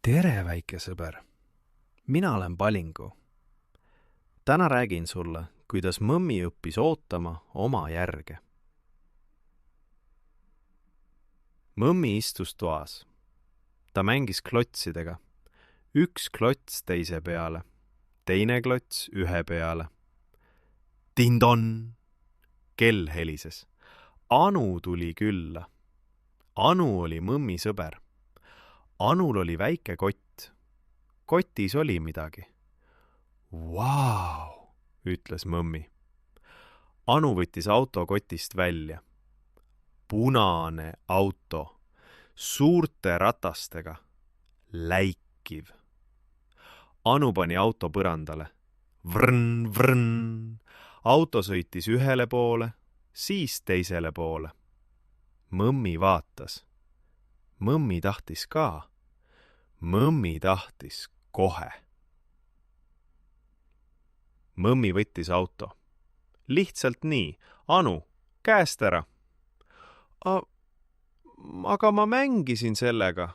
Tere, väike sõber! Mina olen Palingu. Täna räägin sulle, kuidas mõmmi õppis ootama oma järge. Mõmmi istus toas. Ta mängis klotsidega. Üks klots teise peale, teine klots ühe peale. Tindon! Kell helises. Anu tuli külla. Anu oli mõmmi sõber. Anul oli väike kott. Kotis oli midagi. Vau, ütles mõmmi. Anu võttis auto kotist välja. Punane auto. Suurte ratastega. Läikiv. Anu pani auto põrandale. Vrn, vrn. Auto sõitis ühele poole, siis teisele poole. Mõmmi vaatas. Mõmmi tahtis ka. Mõmmi tahtis kohe. Mõmmi võttis auto. Lihtsalt nii. Anu, käest ära. Aga ma mängisin sellega.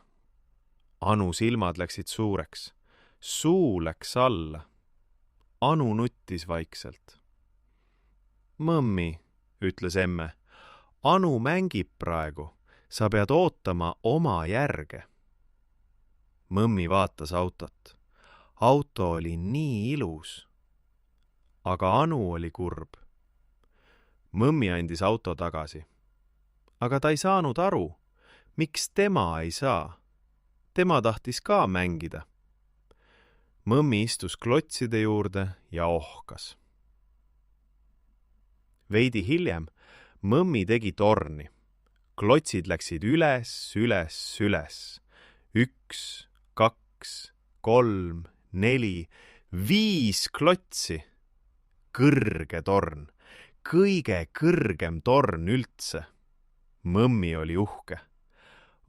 Anu silmad läksid suureks. Suu läks alla. Anu nuttis vaikselt. Mõmmi, ütles emme. Anu mängib praegu. Sa pead ootama oma järge. Mõmmi vaatas autot. Auto oli nii ilus. Aga Anu oli kurb. Mõmmi andis auto tagasi. Aga ta ei saanud aru, miks tema ei saa. Tema tahtis ka mängida. Mõmmi istus klotside juurde ja ohkas. Veidi hiljem mõmmi tegi torni. Klotsid läksid üles, üles, üles. 1, 2, 3, 4, 5 klotsi. Kõrge torn. Kõige kõrgem torn üldse. Mõmmi oli uhke.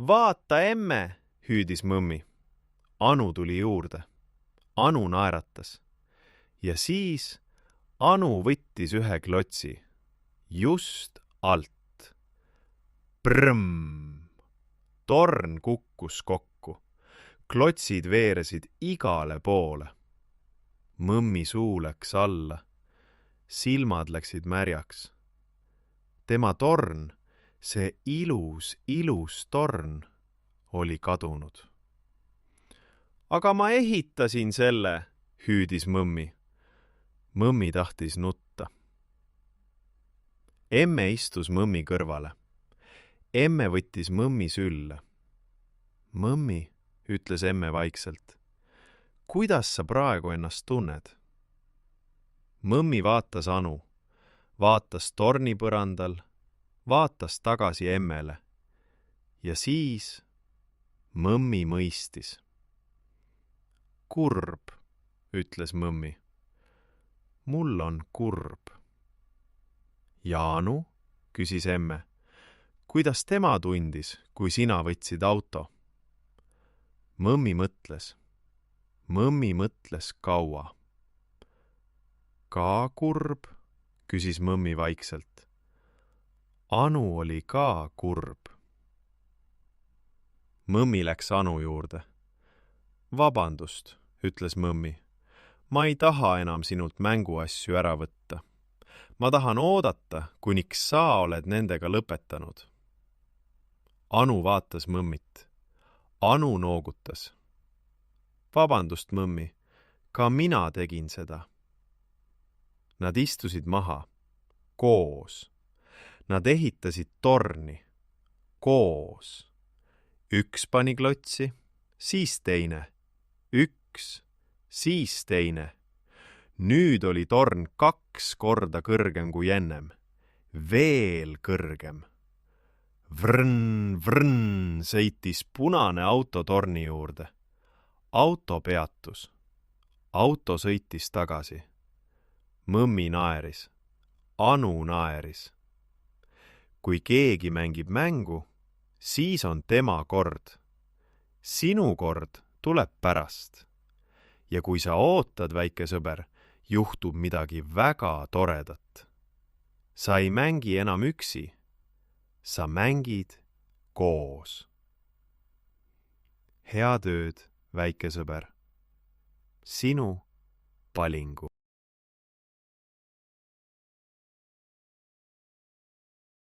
Vaata, emme, hüüdis mõmmi. Anu tuli juurde. Anu naeratas. Ja siis Anu võttis ühe klotsi. Just alt. Prõmm! Torn kukkus kokku. Klotsid veeresid igale poole. Mõmmi suu läks alla. Silmad läksid märjaks. Tema torn, see ilus, ilus torn, oli kadunud. Aga ma ehitasin selle, hüüdis mõmmi. Mõmmi tahtis nutta. Emme istus mõmmi kõrvale. Emme võttis mõmmi sülle. Mõmmi, ütles emme vaikselt. Kuidas sa praegu ennast tunned? Mõmmi vaatas Anu, vaatas torni põrandal, vaatas tagasi emmele. Ja siis mõmmi mõistis. Kurb, ütles mõmmi. Mul on kurb. Ja Anu, küsis emme. Kuidas tema tundis, kui sina võtsid auto? Mõmmi mõtles. Mõmmi mõtles kaua. Ka kurb, küsis mõmmi vaikselt. Anu oli ka kurb. Mõmmi läks Anu juurde. Vabandust, ütles mõmmi. Ma ei taha enam sinult mänguasju ära võtta. Ma tahan oodata, kuniks sa oled nendega lõpetanud. Anu vaatas mõmmit. Anu noogutas. Vabandust, mõmmi, ka mina tegin seda. Nad istusid maha. Koos. Nad ehitasid torni. Koos. Üks pani klotsi, siis teine. Üks, siis teine. Nüüd oli torn 2 korda kõrgem kui ennem. Veel kõrgem. Vrn, vrn, sõitis punane auto torni juurde. Auto peatus. Auto sõitis tagasi. Mõmmi naeris. Anu naeris. Kui keegi mängib mängu, siis on tema kord. Sinu kord tuleb pärast. Ja kui sa ootad, väike sõber, juhtub midagi väga toredat. Sa ei mängi enam üksi. Sa mängid koos. Head ööd! väike sõber. Sinu Palingu.